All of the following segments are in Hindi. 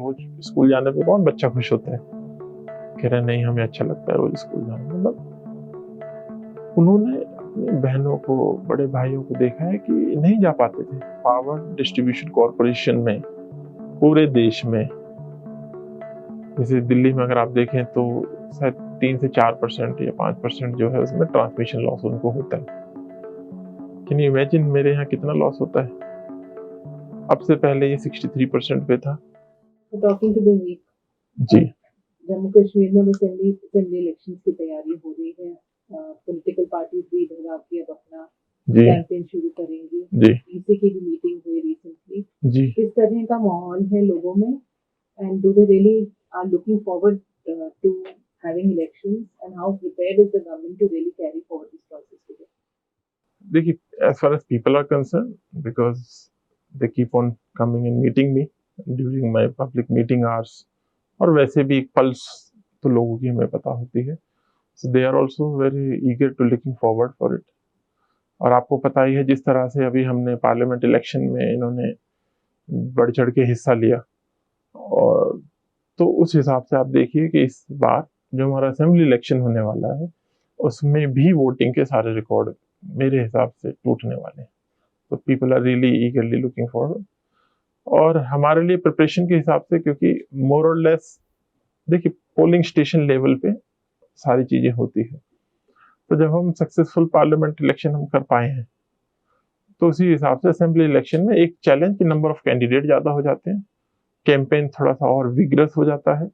रोज स्कूल जाने पे कौन बच्चा खुश होता है, कह रहे नहीं हमें अच्छा लगता है रोज स्कूल जाना। मतलब उन्होंने अपनी बहनों को, बड़े भाइयों को देखा है कि नहीं जा पाते थे। पावर डिस्ट्रीब्यूशन कॉर्पोरेशन में पूरे देश में, जैसे दिल्ली में अगर आप देखें तो शायद 3 से 4% या 5% जो है उसमें ट्रांसमिशन लॉस उनको होता है। कैन यू इमेजिन मेरे यहाँ कितना लॉस होता है? अब से पहले ये 63% पे था। टॉकिंग टू द वीक जी, जम्मू कश्मीर में असेंबली इलेक्शंस की तैयारी हो रही है। पॉलिटिकल पार्टीज भी इधर आके अब अपना जी, कैंपेन शुरू करेंगी। जी, ईसी की भी मीटिंग हुई रिसेंटली। जी। किस तरह का माहौल है लोगों में, and do they really are looking forward to having elections, and how prepared is the government to really carry forward this process today? देखिए, as far as people are concerned, because they keep on coming and meeting me during my public meeting hours, और वैसे भी एक पल्स तो लोगों की हमें पता होती है, so they are also very eager to looking forward for it। और आपको पता ही है जिस तरह से अभी हमने पार्लियामेंट इलेक्शन में इन्होंने बढ़ चढ़ के हिस्सा लिया, और तो उस हिसाब से आप देखिए कि इस बार जो हमारा असेंबली इलेक्शन होने वाला है उसमें भी वोटिंग के सारे रिकॉर्ड मेरे हिसाब से टूटने वाले हैं। तो people are really eagerly looking forward, और हमारे लिए प्रिपरेशन के हिसाब से, क्योंकि मोर और लेस देखिए पोलिंग स्टेशन लेवल पे सारी चीजें होती है, तो जब हम सक्सेसफुल पार्लियामेंट इलेक्शन हम कर पाए हैं तो उसी हिसाब से असेंबली इलेक्शन में एक चैलेंज, की नंबर ऑफ कैंडिडेट ज्यादा हो जाते हैं, कैंपेन थोड़ा सा और विग्रस हो जाता है,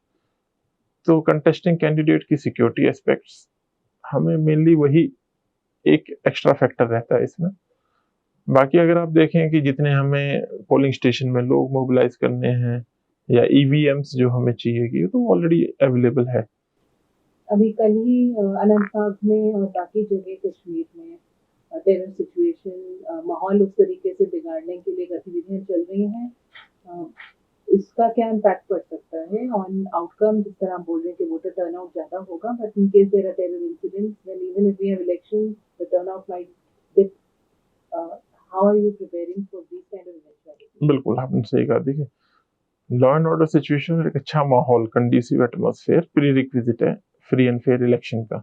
तो कंटेस्टिंग कैंडिडेट की सिक्योरिटी एस्पेक्ट्स हमें मेनली वही एक एक्स्ट्रा फैक्टर रहता है इसमें। बाकी अगर आप देखें कि जितने हमें पोलिंग स्टेशन में लोग मोबिलाइज करने हैं या ईवीएम्स जो हमें चाहिए कि तो ऑलरेडी अवेलेबल है। अभी कल ही अनंतनाग में और बाकी जगह कश्मीर में टेरर सिचुएशन, माहौल उस तरीके से बिगाड़ने के लिए गतिविधियां चल रही हैं। इसका क्या इम्पैक्ट पड़ सकता है ऑन आउटकम? जिस तरह आप बोल रहे हैं कि वोटर टर्नआउट ज्यादा होगा, but in case there are terror incidents, then even if we have elections the turnout might dip. How are you preparing for this kind of events? बिल्कुल आपने सही कहा। देखिए, लॉ एंड ऑर्डर सिचुएशन एक अच्छा माहौल, कंडीसिव एटमॉस्फेयर प्री रिक्विजिट है फ्री एंड फेयर इलेक्शन का।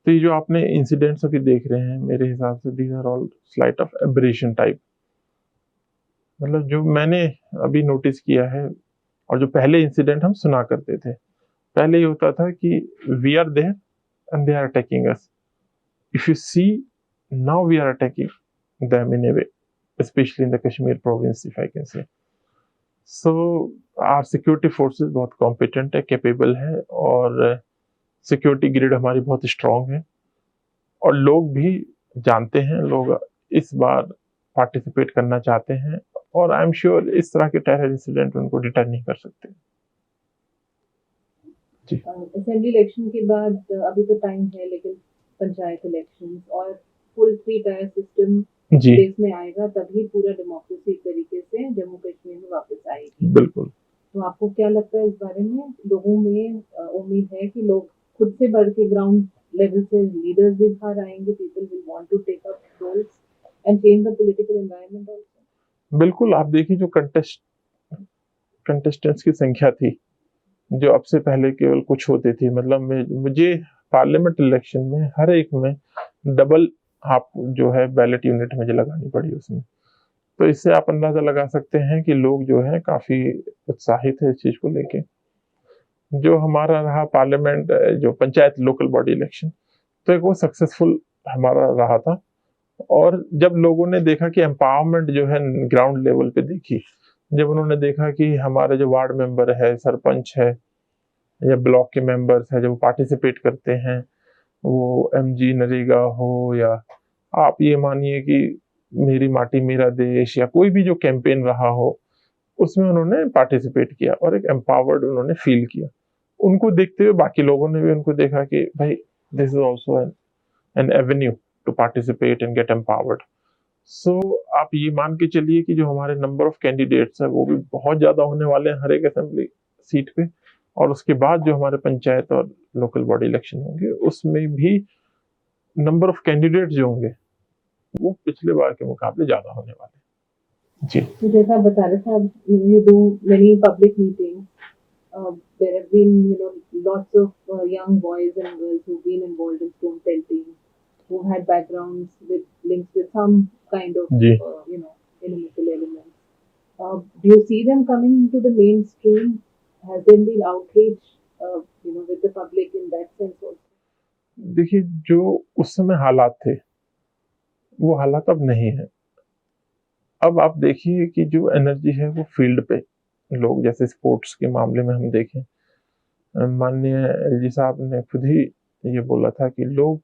तो ये जो आपने इंसिडेंट्स अभी देख रहे हैं, मेरे हिसाब से these are all slight of abrasion type. मतलब जो मैंने अभी नोटिस किया है, और जो पहले इंसिडेंट हम सुना करते थे, पहले ये होता था कि we are there and they are attacking us. If you see, now we are attacking them in a way, especially in the Kashmir province, if I can say. So our security forces बहुत कॉम्पिटेंट है, कैपेबल है, और सिक्योरिटी ग्रिड हमारी बहुत स्ट्रांग है, और लोग भी जानते हैं, लोग इस बार पार्टिसिपेट करना चाहते हैं, और आई एम श्योर इस तरह के टेरर इंसिडेंट उनको डिटर नहीं कर सकते। जी, असेंबली इलेक्शन के बाद अभी तो टाइम है, लेकिन पंचायत इलेक्शन और फुल 3 टायर सिस्टम जी, देश में आएगा, तभी पूरा डेमोक्रेसी एक तरीके से जम्मू कश्मीर में वापस आएगी। बिल्कुल। तो आपको क्या लगता है इस बारे में? लोगों में उम्मीद है कि लोग खुद से बढ़ के ग्राउंड लेवल से लीडर्स भी बाहर आएंगे, people will want to take up roles and change the political environment also? बिल्कुल, आप देखिए जो कंटेस्टेंट्स की संख्या थी, जो अब से पहले केवल कुछ होते थे, मतलब मुझे पार्लियामेंट इलेक्शन में हर एक में डबल आप जो है बैलेट यूनिट मुझे लगानी पड़ी उसमें। तो इससे आप अंदाजा लगा सकते हैं कि लोग जो है काफी उत्साहित है इस चीज को लेके। जो हमारा रहा पार्लियामेंट, जो पंचायत लोकल बॉडी इलेक्शन, तो एक वो सक्सेसफुल हमारा रहा था। और जब लोगों ने देखा कि एम्पावरमेंट जो है ग्राउंड लेवल पे देखी, जब उन्होंने देखा कि हमारे जो वार्ड मेंबर है, सरपंच है, या ब्लॉक के मेंबर्स हैं, जब पार्टिसिपेट करते हैं, वो एमजी नरेगा हो, या आप ये मानिए कि मेरी माटी मेरा देश, या कोई भी जो कैंपेन रहा हो, उसमें उन्होंने पार्टिसिपेट किया और एक एम्पावर्ड उन्होंने फील किया। उनको देखते हुए बाकी लोगों ने भी उनको देखा कि भाई this is also an avenue to participate and get empowered. So आप ये मान के चलिए कि जो हमारे नंबर ऑफ कैंडिडेट्स है वो भी बहुत ज्यादा होने वाले हैं हर एक असेंबली सीट पे, और उसके बाद जो हमारे पंचायत और लोकल बॉडी इलेक्शन होंगे उसमें भी नंबर ऑफ कैंडिडेट जो होंगे वो पिछले बार के मुकाबले ज्यादा होने वाले हैं। जी तो जैसा बता रहे थे आप, you do many public meetings. There have been, lots of young boys and girls who've been involved in stone pelting, who had backgrounds with links with some kind of, ji inimical elements. Do you see them coming into the mainstream? Has there been outreach, with the public in that sense also? देखिए, जो उस समय हालात थे वो हालात अब नहीं है। अब आप देखिए कि जो एनर्जी है वो फील्ड पे लोग, जैसे स्पोर्ट्स के मामले में हम देखें, माननीय एलजी साहब ने खुद ही ये बोला था कि लोग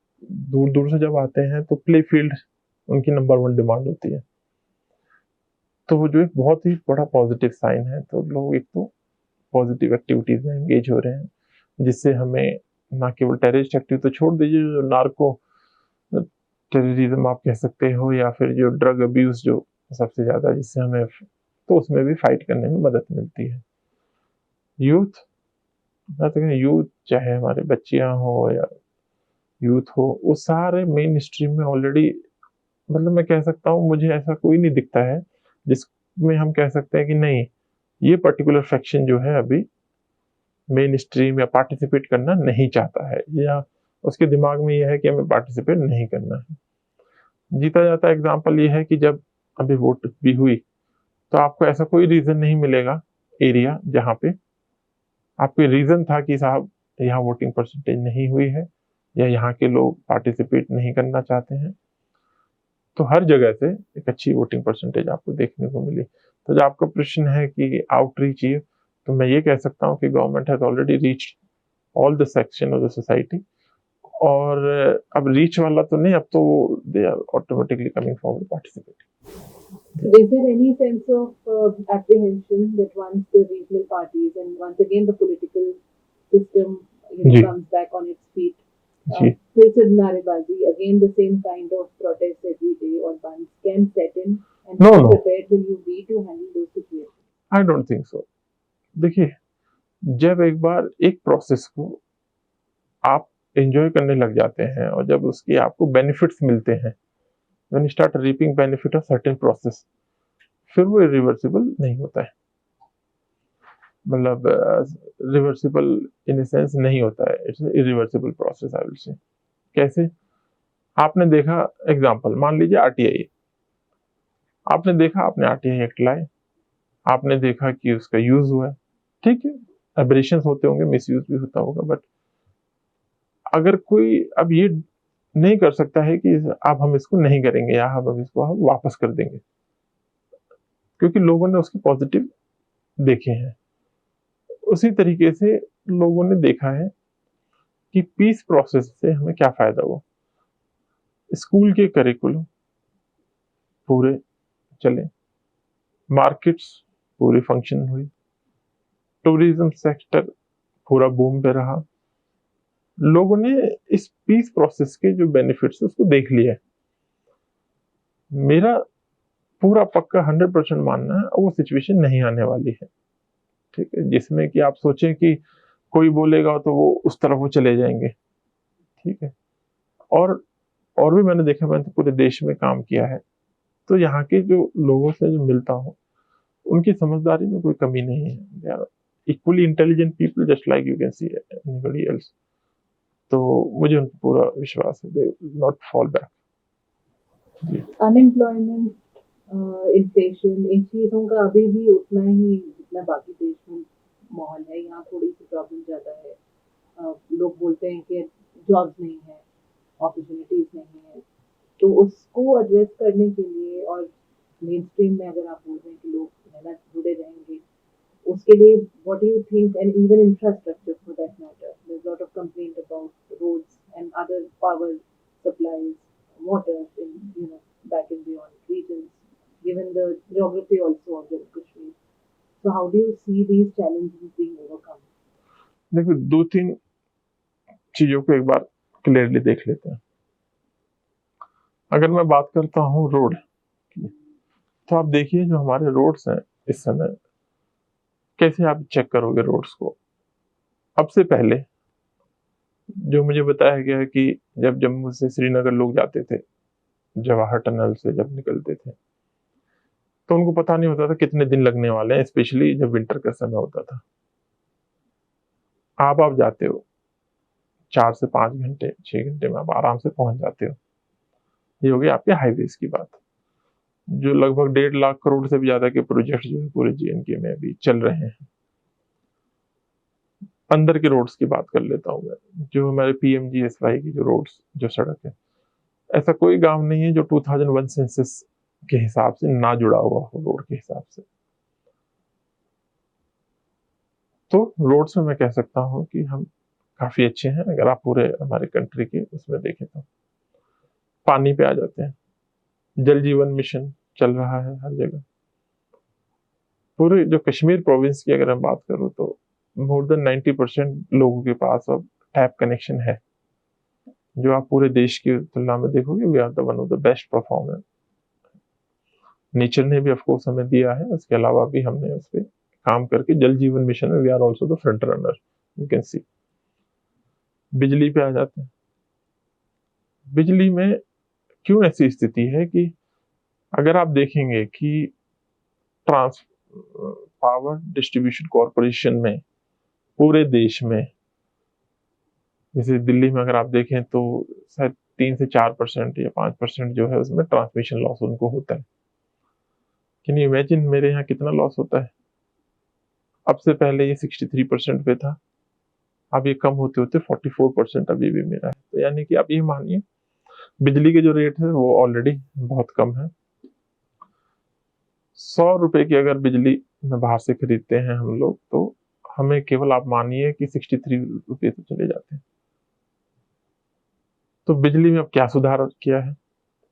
दूर दूर से जब आते हैं तो प्ले फील्ड उनकी नंबर 1 डिमांड होती है। तो वो जो एक बहुत ही बड़ा पॉजिटिव साइन है। तो लोग एक तो पॉजिटिव एक्टिविटीज में एंगेज हो रहे हैं, जिससे हमें ना केवल टेररिस्ट एक्टिविटी तो छोड़ दीजिए, जो नार्को टेररिज्म आप कह सकते हो, या फिर जो ड्रग अब्यूज जो सबसे ज्यादा, जिससे हमें तो उसमें भी फाइट करने में मदद मिलती है। यूथ, मैं तो कहूँ यूथ चाहे हमारे बच्चियां हो या यूथ हो, वो सारे मेन स्ट्रीम में ऑलरेडी, मतलब मैं कह सकता हूँ मुझे ऐसा कोई नहीं दिखता है जिसमें हम कह सकते हैं कि नहीं, ये पर्टिकुलर सेक्शन जो है अभी मेन स्ट्रीम या पार्टिसिपेट करना नहीं चाहता है, या उसके दिमाग में यह है कि हमें पार्टिसिपेट नहीं करना है। जीता जाता एग्जाम्पल ये है कि जब अभी वोट भी हुई तो आपको ऐसा कोई रीजन नहीं मिलेगा एरिया जहाँ पे आपको रीजन था कि साहब यहाँ वोटिंग परसेंटेज नहीं हुई है या यहाँ के लोग पार्टिसिपेट नहीं करना चाहते हैं। तो हर जगह से एक अच्छी वोटिंग परसेंटेज आपको देखने को मिली। तो जो आपका प्रश्न है कि आउटरीच ये, तो मैं ये कह सकता हूँ कि government has already reached all the section of the society. और अब रीच वाला तो नहीं, अब तो they are automatically coming forward participate. Is there any sense of apprehension that once the regional parties and once again the political system, जी comes back on its feet, जी फिर से नारेबाजी, again the same kind of protests every day or months can set in, and no how no, prepared will you be to handle those situations? I don't think so. देखिए, जब एक बार एक प्रोसेस को आप एंजॉय करने लग जाते हैं और जब उसके आपको बेनिफिट्स मिलते हैं, when you start reaping benefit of certain process, फिर वो इरिवर्सिबल नहीं होता है। मतलब रिवर्सिबल इन ए सेंस नहीं होता है, it's irreversible process I will say. कैसे? आपने देखा, एग्जांपल मान लीजिए आरटीआई, आपने देखा, आपने आरटीआई एक्ट लाए, आपने देखा कि उसका यूज हुआ है, ठीक है, एब्रेशंस होते होंगे, मिसयूज भी होता होगा, बट अगर कोई अब ये नहीं कर सकता है कि अब हम इसको नहीं करेंगे या हम इसको हम वापस कर देंगे, क्योंकि लोगों ने उसके पॉजिटिव देखे हैं। उसी तरीके से लोगों ने देखा है कि पीस प्रोसेस से हमें क्या फायदा हुआ। स्कूल के करिकुलम पूरे चले, मार्केट्स पूरी फंक्शन हुई, टूरिज्म सेक्टर पूरा बूम पे रहा, लोगों ने इस पीस प्रोसेस के जो बेनिफिट्स उसको देख लिया है। मेरा पूरा पक्का 100% मानना है वो सिचुएशन नहीं आने वाली है, ठीक है, जिसमें कि आप सोचें कि कोई बोलेगा तो वो उस तरफ वो चले जाएंगे, ठीक है। और और भी मैंने देखा, मैंने तो पूरे देश में काम किया है, तो यहाँ के जो लोगों से जो मिलता हूँ, उनकी समझदारी में कोई कमी नहीं है। They are equally intelligent people just like you can see anybody else. तो मुझे उन पर पूरा विश्वास है, they will not fall back. Unemployment, inflation, इन चीज़ों का अभी भी उतना ही जितना बाकी देश में माहौल है, यहाँ थोड़ी सी प्रॉब्लम ज़्यादा है। लोग बोलते हैं कि जॉब्स नहीं है, अपॉर्चुनिटीज नहीं है, तो उसको एड्रेस करने के लिए और मेन स्ट्रीम में अगर आप बोल रहे हैं कि लोग मेहनत जुड़े रहेंगे, उसके लिए what do you think, and even infrastructure for that matter, there is lot of complaint about roads and other power supplies, water in, back and beyond regions, given the geography also of Jammu Kashmir. So how do you see these challenges being overcome? देखो, दो तीन चीजों को एक बार क्लियरली देख लेते हैं। अगर मैं बात करता हूँ रोड की, तो आप देखिए जो हमारे रोड्स हैं इस समय, कैसे आप चेक करोगे रोड्स को? अब से पहले जो मुझे बताया गया कि जब जम्मू से श्रीनगर लोग जाते थे, जवाहर टनल से जब निकलते थे, तो उनको पता नहीं होता था कितने दिन लगने वाले हैं, स्पेशली जब विंटर का समय होता था। आप जाते हो 4 से 5 घंटे 6 घंटे में आप आराम से पहुंच जाते हो। ये हो गई आपके हाईवेज की बात, जो लगभग 1.5 लाख करोड़ से भी ज्यादा के प्रोजेक्ट जो है पूरे JNK में अभी चल रहे हैं। अंदर के रोड्स की बात कर लेता हूँ मैं, जो हमारे PMGSY की जो रोड्स जो सड़क है, ऐसा कोई गांव नहीं है जो 2001 सेंसस के हिसाब से ना जुड़ा हुआ हो रोड के हिसाब से। तो रोड्स में मैं कह सकता हूँ कि हम काफी अच्छे हैं। अगर आप पूरे हमारे कंट्री के उसमें देखें तो पानी पे आ जाते हैं, जल जीवन मिशन चल रहा है हर जगह। पूरे जो कश्मीर प्रोविंस की अगर हम बात करूँ तो मोर देन 90% लोगों के पास अब टैप कनेक्शन है। जो आप पूरे देश की तुलना में देखोगे, we are the one of the best performer. Nature ने भी ऑफकोर्स हमें दिया है, उसके अलावा भी हमने उस पर काम करके जल जीवन मिशन में we are also the front runner, you can see. बिजली पे आ जाते हैं। बिजली में क्यों ऐसी स्थिति है कि अगर आप देखेंगे कि ट्रांस पावर डिस्ट्रीब्यूशन कॉरपोरेशन में पूरे देश में, जैसे दिल्ली में अगर आप देखें तो शायद 3 से 4% या 5% जो है उसमें ट्रांसमिशन लॉस उनको होता है। कैन यू इमेजिन मेरे यहाँ कितना लॉस होता है? अब से पहले ये 63% पे था, अब ये कम होते होते 44% अभी भी मेरा है। तो यानी कि आप ये मानिए बिजली के जो रेट है वो ऑलरेडी बहुत कम है। 100 रुपए की अगर बिजली में बाहर से खरीदते हैं हम लोग, तो हमें केवल आप मानिए कि 63 रुपए तो चले जाते हैं। तो बिजली में अब क्या सुधार किया है?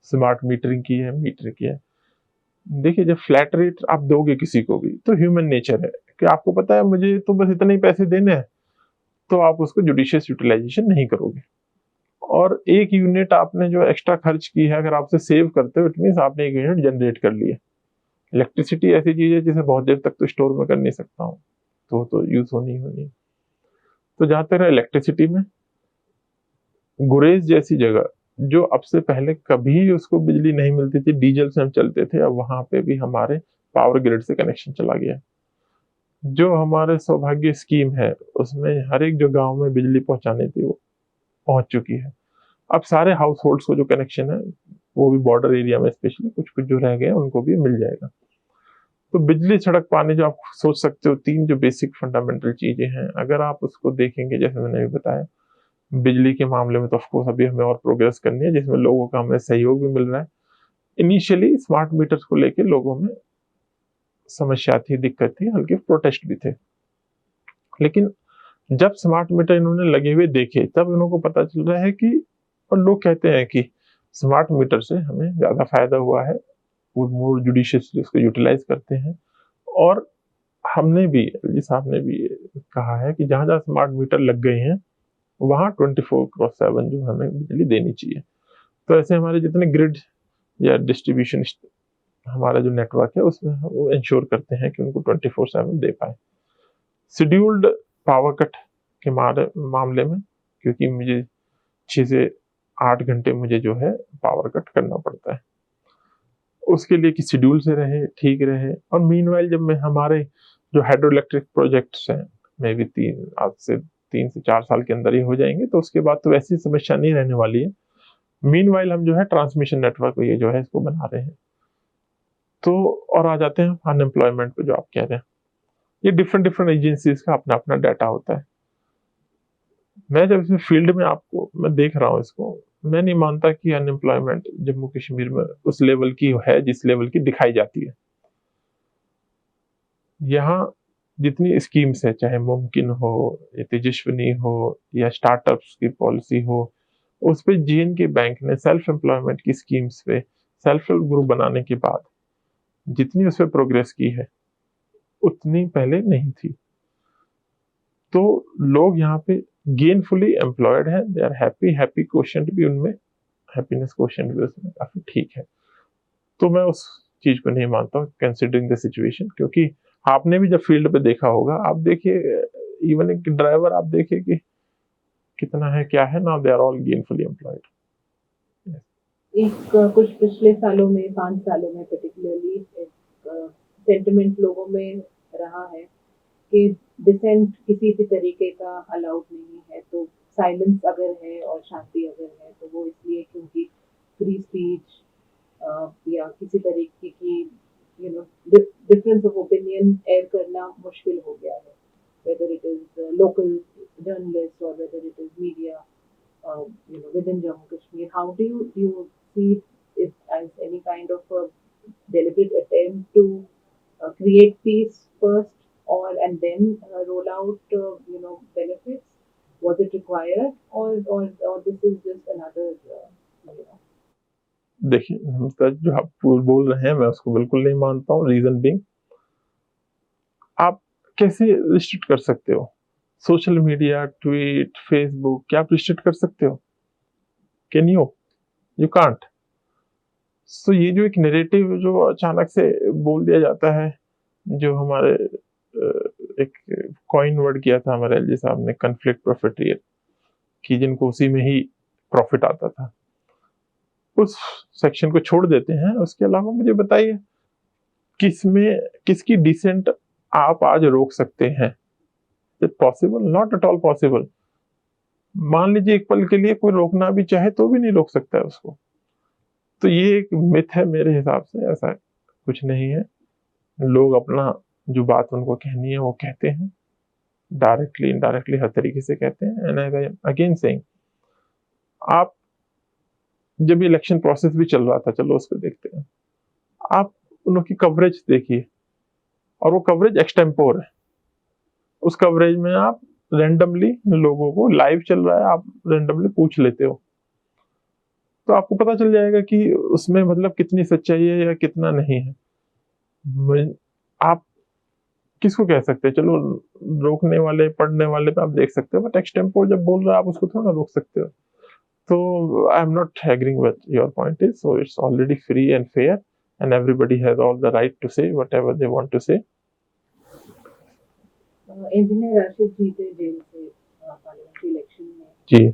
स्मार्ट मीटरिंग की है, मीटर किया है। देखिए, जब फ्लैट रेट आप दोगे किसी को भी, तो ह्यूमन नेचर है कि आपको पता है मुझे तो बस इतने ही पैसे देने हैं, तो आप उसको जुडिशियस यूटिलाइजेशन नहीं करोगे। और एक यूनिट आपने जो एक्स्ट्रा खर्च की है, अगर आपसे सेव करते हो, इट मीन आपने एक यूनिट जनरेट कर लिया। इलेक्ट्रिसिटी ऐसी चीज है जिसे बहुत देर तक तो स्टोर में कर नहीं सकता हूँ, तो यूज होनी होनी। तो जहां तक इलेक्ट्रिसिटी में, गुरेज जैसी जगह जो अब से पहले कभी उसको बिजली नहीं मिलती थी, डीजल से हम चलते थे, अब वहां पे भी हमारे पावर ग्रिड से कनेक्शन चला गया। जो हमारे सौभाग्य स्कीम है उसमें हर एक जो गांव में बिजली पहुंचानी थी वो पहुंच चुकी है। अब सारे हाउस होल्ड्स को जो कनेक्शन है, वो भी बॉर्डर एरिया में स्पेशली कुछ कुछ जो रह गए उनको भी मिल जाएगा। तो बिजली, सड़क, पानी, जो आप सोच सकते हो 3 जो बेसिक फंडामेंटल चीजें हैं, अगर आप उसको देखेंगे, जैसे मैंने भी बताया, बिजली के मामले में तो ऑफकोर्स अभी हमें और प्रोग्रेस करनी है, जिसमें लोगों का हमें सहयोग भी मिल रहा है। इनिशियली स्मार्ट मीटर्स को लेकर लोगों में समस्या थी, दिक्कत थी, हल्के प्रोटेस्ट भी थे। लेकिन जब स्मार्ट मीटर इन्होंने लगे हुए देखे, तब इनको पता चल रहा है कि, और लोग कहते हैं कि स्मार्ट मीटर से हमें ज्यादा फायदा हुआ है, वो मोर जुडिशियसली उसको यूटिलाइज करते हैं। और हमने भी, एलजी साहब ने भी कहा है कि जहां जहां स्मार्ट मीटर लग गए हैं वहां 24/7 जो हमें बिजली देनी चाहिए। तो ऐसे हमारे जितने ग्रिड या डिस्ट्रीब्यूशन हमारा जो नेटवर्क है उसमें वो इंश्योर करते हैं कि उनको 24/7 दे पाए। शेड्यूल्ड पावर कट के मामले में, क्योंकि मुझे 6 से 8 घंटे मुझे जो है पावर कट करना पड़ता है, उसके लिए कि शेड्यूल से रहे, ठीक रहे। और मीनवाइल जब मैं हमारे जो हाइड्रो इलेक्ट्रिक प्रोजेक्ट्स हैं, मे भी आज से 3 से 4 साल के अंदर ही हो जाएंगे, तो उसके बाद तो ऐसी समस्या नहीं रहने वाली है। मीनवाइल हम जो है ट्रांसमिशन नेटवर्क ये जो है इसको बना रहे हैं। तो और आ जाते हैं अनएम्प्लॉयमेंट पे, जो आप कह रहे हैं, ये डिफरेंट डिफरेंट एजेंसीज का अपना अपना डाटा होता है। मैं जब इसमें फील्ड में आपको मैं देख रहा हूँ इसको, मैं नहीं मानता कि अनएम्प्लॉयमेंट जम्मू कश्मीर में उस लेवल की है जिस लेवल की दिखाई जाती है। यहाँ जितनी स्कीम्स है, चाहे मुमकिन हो या तेजस्विनी हो या स्टार्टअप्स की पॉलिसी हो, उस पे JNK बैंक ने सेल्फ एम्प्लॉयमेंट की स्कीम्स पे सेल्फ हेल्प ग्रुप बनाने के बाद जितनी उस पर प्रोग्रेस की है उतनी पहले नहीं थी। तो लोग यहाँ पे गेनफुली एम्प्लॉयड है, they are happy, happy question भी उनमें, हैप्पीनेस क्वेश्चन भी उसमें काफी ठीक है। तो मैं उस चीज को नहीं मानता हूँ कंसिडरिंग द सिचुएशन, क्योंकि आपने भी जब फील्ड पे देखा होगा, आप देखिए इवन एक ड्राइवर आप देखिए कि कितना है क्या है, now they are all gainfully employed. एक कुछ पिछले सालों में 5 सालों में पर्टिकुलरली सेंटिमेंट लोगों में रहा है कि डिसेंट किसी भी तरीके का अलाउड नहीं है, तो साइलेंस अगर है और शांति अगर है तो वो इसलिए क्योंकि फ्री स्पीच या किसी तरीके की डिफरेंस ऑफ ओपिनियन एयर करना मुश्किल हो गया है, whether it is local journalist और whether it is media within Jammu Kashmir. How do you see it as any kind of a deliberate attempt to create peace first, and then roll out benefits? Was it required, or this is just another you know देखिए, जो आप बोल रहे हैं मैं उसको बिल्कुल नहीं मानता हूँ। रीजन बीइंग, आप कैसे रिस्ट्रिक्ट कर सकते हो? सोशल मीडिया, ट्वीट, फेसबुक, क्या आप रिस्ट्रिक्ट कर सकते हो? Can you can't. सो ये जो एक नैरेटिव जो अचानक से बोल दिया जाता है, जो हमारे एक कॉइन वर्ड किया था हमारे एलजी साहब ने, कन्फ्लिक्ट प्रॉफिटियर, कि जिनको उसी में ही प्रॉफिट आता था, उस सेक्शन को छोड़ देते हैं। उसके अलावा मुझे बताइए किसकी डिसेंट आप आज रोक सकते हैं? It possible? Not at all possible. मान लीजिए एक पल के लिए कोई रोकना भी चाहे तो भी नहीं रोक सकता है उसको। तो ये एक मिथ है मेरे हिसाब से, ऐसा कुछ नहीं है। लोग अपना जो बात उनको कहनी है वो कहते हैं, डायरेक्टली इनडायरेक्टली हर तरीके से कहते हैं। And I am again saying, आप जब इलेक्शन प्रोसेस भी चल रहा था, चलो उसको देखते हैं, आप उनकी कवरेज देखिए, और वो कवरेज एक्सटेम्पोर है। उस कवरेज में आप रेंडमली लोगों को, लाइव चल रहा है, आप रेंडमली पूछ लेते हो, तो आपको पता चल जाएगा कि उसमें मतलब कितनी सच्चाई है या कितना नहीं है। आप किसको कह सकते हैं? चलो रोकने वाले, पढ़ने वाले पे आप देख सकते हो, बट एक्सटेम्पोर जब बोल रहा है आप उसको थोड़ा ना रोक सकते हो। तो I am not agreeing with your point is, so it's already free and fair and everybody has all the right to say whatever they want to say. Engineer Rashid जीते जेल से पार्लियामेंट्री इलेक्शन में जी,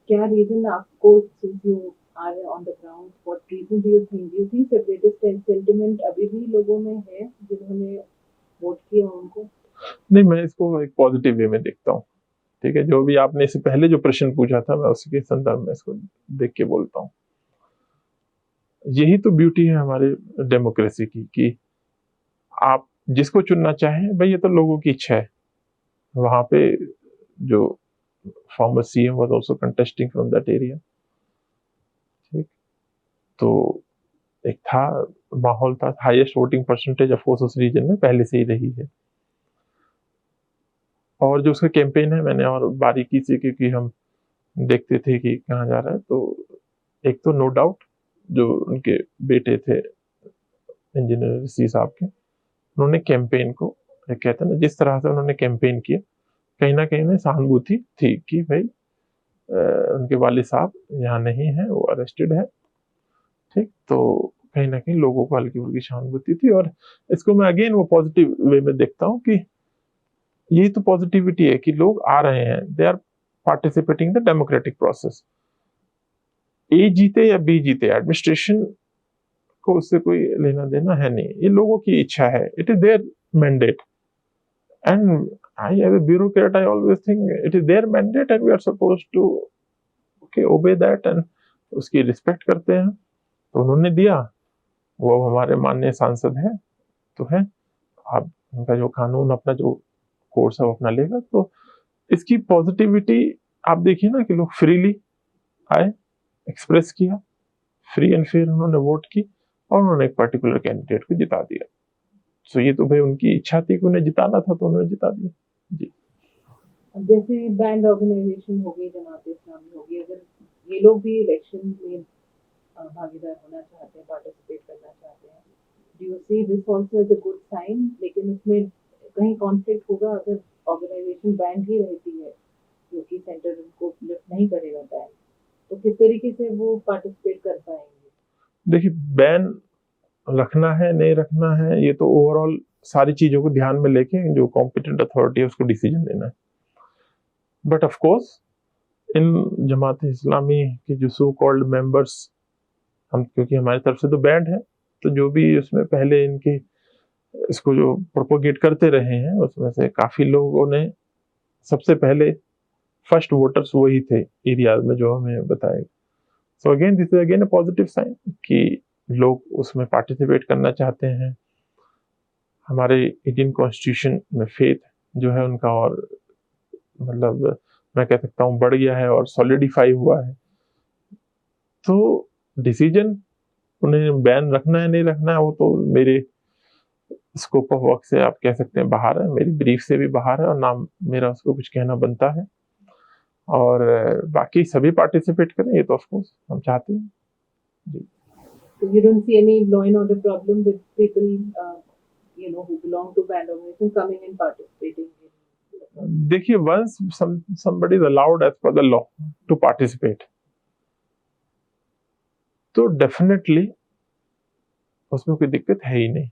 क्या रीजन आपको, since you are on the ground, what reason do you think separatist sentiment अभी भी लोगों में है जिन्होंने वोट किया उनको? नहीं, मैं इसको एक पॉजिटिव वे में देखता हूँ। ठीक है, जो भी आपने इससे पहले जो प्रश्न पूछा था, मैं उसके संदर्भ में इसको देख के बोलता हूँ। यही तो ब्यूटी है हमारे डेमोक्रेसी की, कि आप जिसको चुनना चाहें, भाई ये तो लोगों की इच्छा है। वहां पे जो farmer CM was also contesting from that area, ठीक, तो एक था माहौल था, highest voting percentage of course उस रीजन में पहले से ही रही है। और जो उसका कैंपेन है, मैंने और बारीकी से, क्योंकि हम देखते थे कि कहाँ जा रहा है, तो एक तो नो डाउट जो उनके बेटे थे इंजीनियर सी साहब के, उन्होंने कैंपेन को, कहते हैं ना, जिस तरह से उन्होंने कैंपेन किया, कहीं ना कहीं सहानुभूति थी कि भाई उनके वालिद साहब यहाँ नहीं है, वो अरेस्टेड है। ठीक, तो कहीं ना कहीं लोगों को हल्की फुल्की सहानुभूति थी। और इसको मैं अगेन वो पॉजिटिव वे में देखता हूँ कि यही तो पॉजिटिविटी है कि लोग आ रहे हैं, they are participating the democratic process. A जीते या बी जीते, एडमिनिस्ट्रेशन को उससे कोई लेना देना है नहीं, ये लोगों की इच्छा है, it is their mandate. And I as a bureaucrat I always think it is their mandate and we are supposed to obey that, and उसकी रिस्पेक्ट करते हैं। तो उन्होंने दिया, वो हमारे माननीय सांसद है तो है, अब उनका जो कानून, अपना जो कोर्स है वो अपना लेगा। तो इसकी पॉजिटिविटी आप देखिए ना, कि लोग फ्रीली आए, एक्सप्रेस किया, फ्री एंड फेयर उन्होंने वोट की, और उन्होंने एक पर्टिकुलर कैंडिडेट को जिता दिया। सो ये तो भाई उनकी इच्छा थी कि उन्हें जिताना था, तो उन्होंने जिता दिया। जी, जैसे बैंड ऑर्गेनाइजेशन हो गई, जमात इस्लामी हो गई, अगर ये लोग भी इलेक्शन में भागीदार होना चाहते हैं, पार्टिसिपेट करना चाहते हैं, do you see this also as a good sign? लेकिन उसमें कहीं कॉन्फ्लिक्ट होगा अगर ऑर्गेनाइजेशन बैंड ही रहती है, क्योंकि सेंटर उनको लिफ्ट नहीं करेगा बैंड, तो किस तरीके से वो पार्टिसिपेट कर पाएंगे? देखिए, बैन रखना है नहीं रखना है, ये तो ओवरऑल सारी चीजों को ध्यान में लेके जो कॉम्पिटेंट अथॉरिटी है उसको डिसीजन लेना है। But of course in Jamaat Islami के जो सो कॉल्ड मेंबर्स, हम, क्योंकि हमारी तरफ से तो बैंड है, तो जो भी उसमें पहले इनके इसको जो प्रोपोगेट करते रहे हैं उसमें से काफी लोगों ने सबसे पहले फर्स्ट वोटर्स वही थे एरिया में जो हमें बताए। So again this is again a positive sign कि लोग उसमें पार्टिसिपेट करना चाहते हैं। हमारे इंडियन कॉन्स्टिट्यूशन में फेथ जो है उनका और मतलब मैं कह सकता हूँ बढ़ गया है और सॉलिडिफाई हुआ है। तो डिसीजन उन्हें बैन रखना है नहीं रखना है वो तो मेरे स्कोप ऑफ वर्क से आप कह सकते हैं बाहर है, मेरी ब्रीफ से भी बाहर है और ना मेरा उसको कुछ कहना बनता है। और बाकी सभी पार्टिसिपेट करें ये तो ऑफकोर्स हम चाहते हैं जी। So you don't see any law and order problem with people, who belong to band organization coming and participating in the process? देखिए once somebody is allowed as per the law to participate तो डेफिनेटली उसमें कोई दिक्कत है ही नहीं।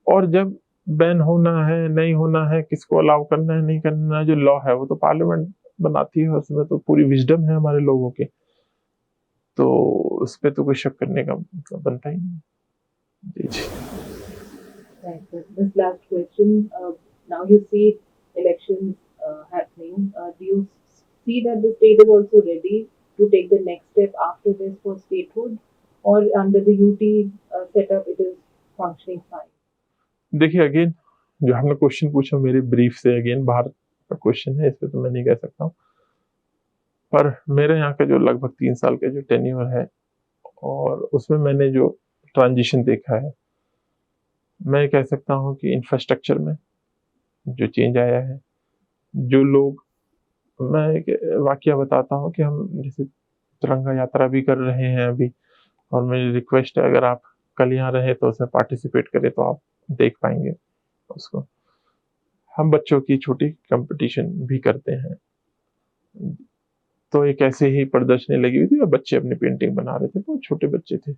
और जब बैन होना है नहीं होना है किसको अलाउ करना है नहीं करना है जो लॉ है वो तो पार्लियामेंट बनाती है उसमें तो पूरी विजडम है हमारे लोगों के तो उस पर तो कोई शक करने का मतलब बनता ही नहीं। जी Right. But this last question, now you see elections happening. Do you see that the state is also ready to take the next step after this for statehood, or under the UT setup it is functioning fine? देखिए अगेन जो हमने क्वेश्चन पूछा मेरे ब्रीफ से अगेन बाहर का क्वेश्चन है इस पे तो मैं नहीं कह सकता हूँ। पर मेरे यहाँ का जो लगभग 3 साल का जो टेन्योर है और उसमें मैंने जो ट्रांजिशन देखा है मैं कह सकता हूँ कि इंफ्रास्ट्रक्चर में जो चेंज आया है जो लोग मैं एक वाकया बताता हूँ कि हम जैसे तिरंगा यात्रा भी कर रहे हैं अभी और मेरी रिक्वेस्ट है अगर आप कल यहाँ रहे तो उसमें पार्टिसिपेट करें तो आप देख पाएंगे उसको। हम बच्चों की छोटी कंपटीशन भी करते हैं तो एक ऐसे ही प्रदर्शनी लगी हुई थी और बच्चे अपनी पेंटिंग बना रहे थे बहुत छोटे बच्चे थे।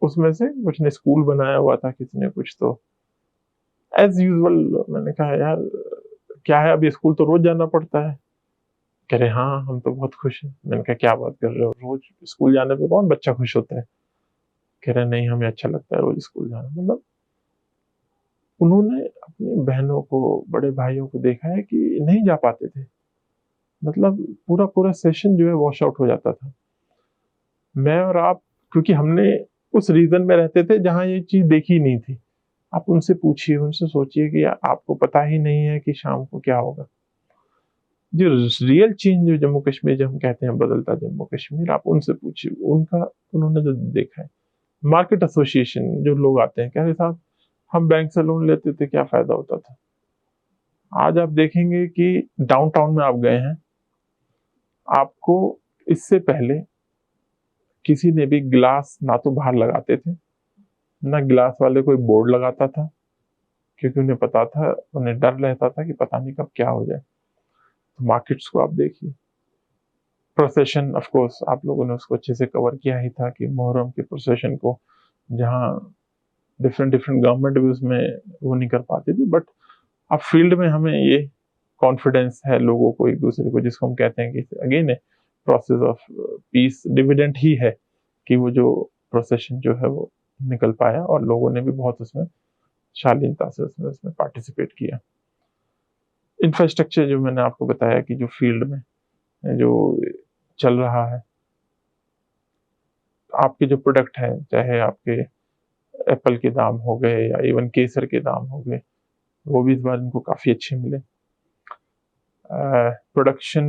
उसमें से कुछ ने स्कूल बनाया हुआ था किसी ने कुछ तो एज यूजुअल मैंने कहा यार क्या है अभी स्कूल तो रोज जाना पड़ता है। कह रहे हाँ हम तो बहुत खुश हैं। मैंने कहा क्या बात कर रहे हो रोज स्कूल जाने पे कौन बच्चा खुश होता है। कह रहे नहीं हमें अच्छा लगता है रोज स्कूल जाना। मतलब उन्होंने अपनी बहनों को बड़े भाइयों को देखा है कि नहीं जा पाते थे मतलब पूरा पूरा सेशन जो है वॉश आउट हो जाता था। मैं और आप क्योंकि हमने उस रीजन में रहते थे जहां ये चीज देखी नहीं थी। आप उनसे पूछिए उनसे सोचिए कि आपको पता ही नहीं है कि शाम को क्या होगा। जो रियल चेंज जो जम्मू कश्मीर जो हम कहते हैं बदलता जम्मू कश्मीर आप उनसे पूछिए उनका उन्होंने जो देखा है। मार्केट एसोसिएशन जो लोग आते हैं कह रहे साहब हम बैंक से लोन लेते थे क्या फायदा होता था। आज आप देखेंगे कि डाउनटाउन में आप गए हैं आपको इससे पहले किसी ने भी गिलास ना तो बाहर लगाते थे ना गिलास वाले कोई बोर्ड लगाता था क्योंकि उन्हें पता था उन्हें डर रहता था कि पता नहीं कब क्या हो जाए। तो मार्केट्स को आप देखिए प्रोसेशन ऑफ कोर्स आप लोगों ने उसको अच्छे से कवर किया ही था कि मुहर्रम के प्रोसेशन को जहाँ डिफरेंट डिफरेंट गवर्नमेंट भी उसमें वो नहीं कर पाती थी बट अब फील्ड में हमें ये कॉन्फिडेंस है लोगों को एक दूसरे को जिसको हम कहते हैं कि again process of peace dividend ही है कि वो जो प्रोसेशन जो है वो निकल पाया और लोगों ने भी बहुत उसमें शालीनता से उसमें पार्टिसिपेट किया। इंफ्रास्ट्रक्चर जो मैंने आपको बताया कि जो फील्ड में जो चल रहा है आपके जो प्रोडक्ट है चाहे आपके एप्पल के दाम हो गए या इवन केसर के दाम हो गए वो भी इस बार इनको काफी अच्छे मिले। प्रोडक्शन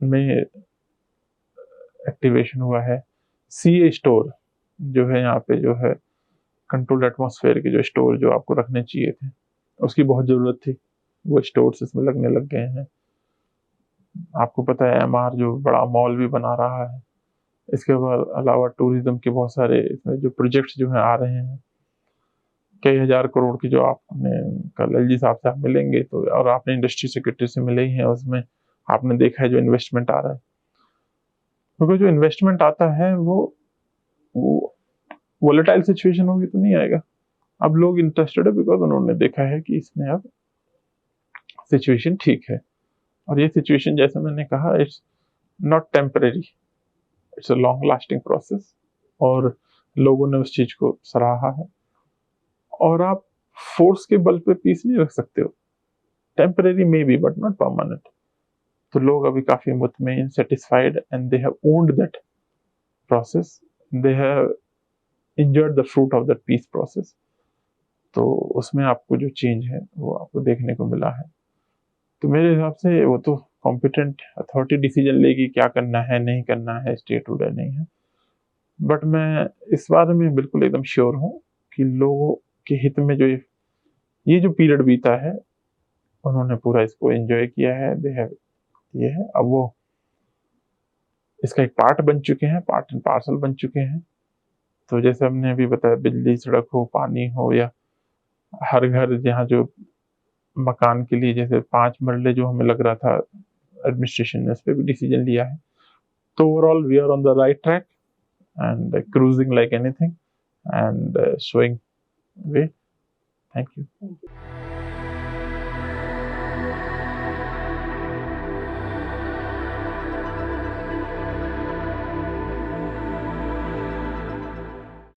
में एक्टिवेशन हुआ है। सीए स्टोर जो है यहाँ पे जो है कंट्रोल एटमॉस्फेयर के जो स्टोर जो आपको रखने चाहिए थे उसकी बहुत जरूरत थी वो स्टोर्स इसमें लगने लग गए हैं। आपको पता है एमआर जो बड़ा मॉल भी बना रहा है। इसके अलावा टूरिज्म के बहुत सारे इसमें जो प्रोजेक्ट्स जो हैं आ रहे हैं कई हजार करोड़ की जो आपने कल एलजी साहब से आप मिलेंगे तो और आपने इंडस्ट्री सेक्रेटरी से मिले ही हैं उसमें आपने देखा है जो इन्वेस्टमेंट आ रहा है क्योंकि जो इन्वेस्टमेंट आता है वो वोलेटाइल सिचुएशन होगी तो नहीं आएगा। अब लोग इंटरेस्टेड है बिकॉज उन्होंने देखा है कि इसमें अब सिचुएशन ठीक है और ये सिचुएशन जैसे मैंने कहा it's not temporary it's a long lasting process और लोगों ने उस चीज को सराहा है। और आप फोर्स के बल पे पीस नहीं रख सकते हो, temporary may be but not permanent. तो लोग अभी काफी मुतमईन, satisfied and they have owned that process, they have enjoyed the fruit of that peace process। तो उसमें आपको जो चेंज है वो आपको देखने को मिला है। तो मेरे हिसाब से वो तो कॉम्पिटेंट अथॉरिटी डिसीजन लेगी क्या करना है नहीं करना है, स्टेट हुड है नहीं है, बट मैं इस बारे में बिल्कुल एकदम श्योर हूँ कि लोगों के हित में जो ये जो पीरियड बीता है उन्होंने पूरा इसको एंजॉय किया है, दे हैव ये है, अब वो इसका एक पार्ट बन चुके हैं, पार्ट एंड पार्सल बन चुके हैं। तो जैसे हमने अभी बताया, बिजली, सड़क हो, पानी हो, या हर घर जहाँ जो मकान के लिए जैसे 5 मरले जो हमें लग रहा था, एडमिनिस्ट्रेशन ने उस पर भी डिसीजन लिया है। तो overall we are on the right track and cruising like anything and showing way. Thank you. Thank you.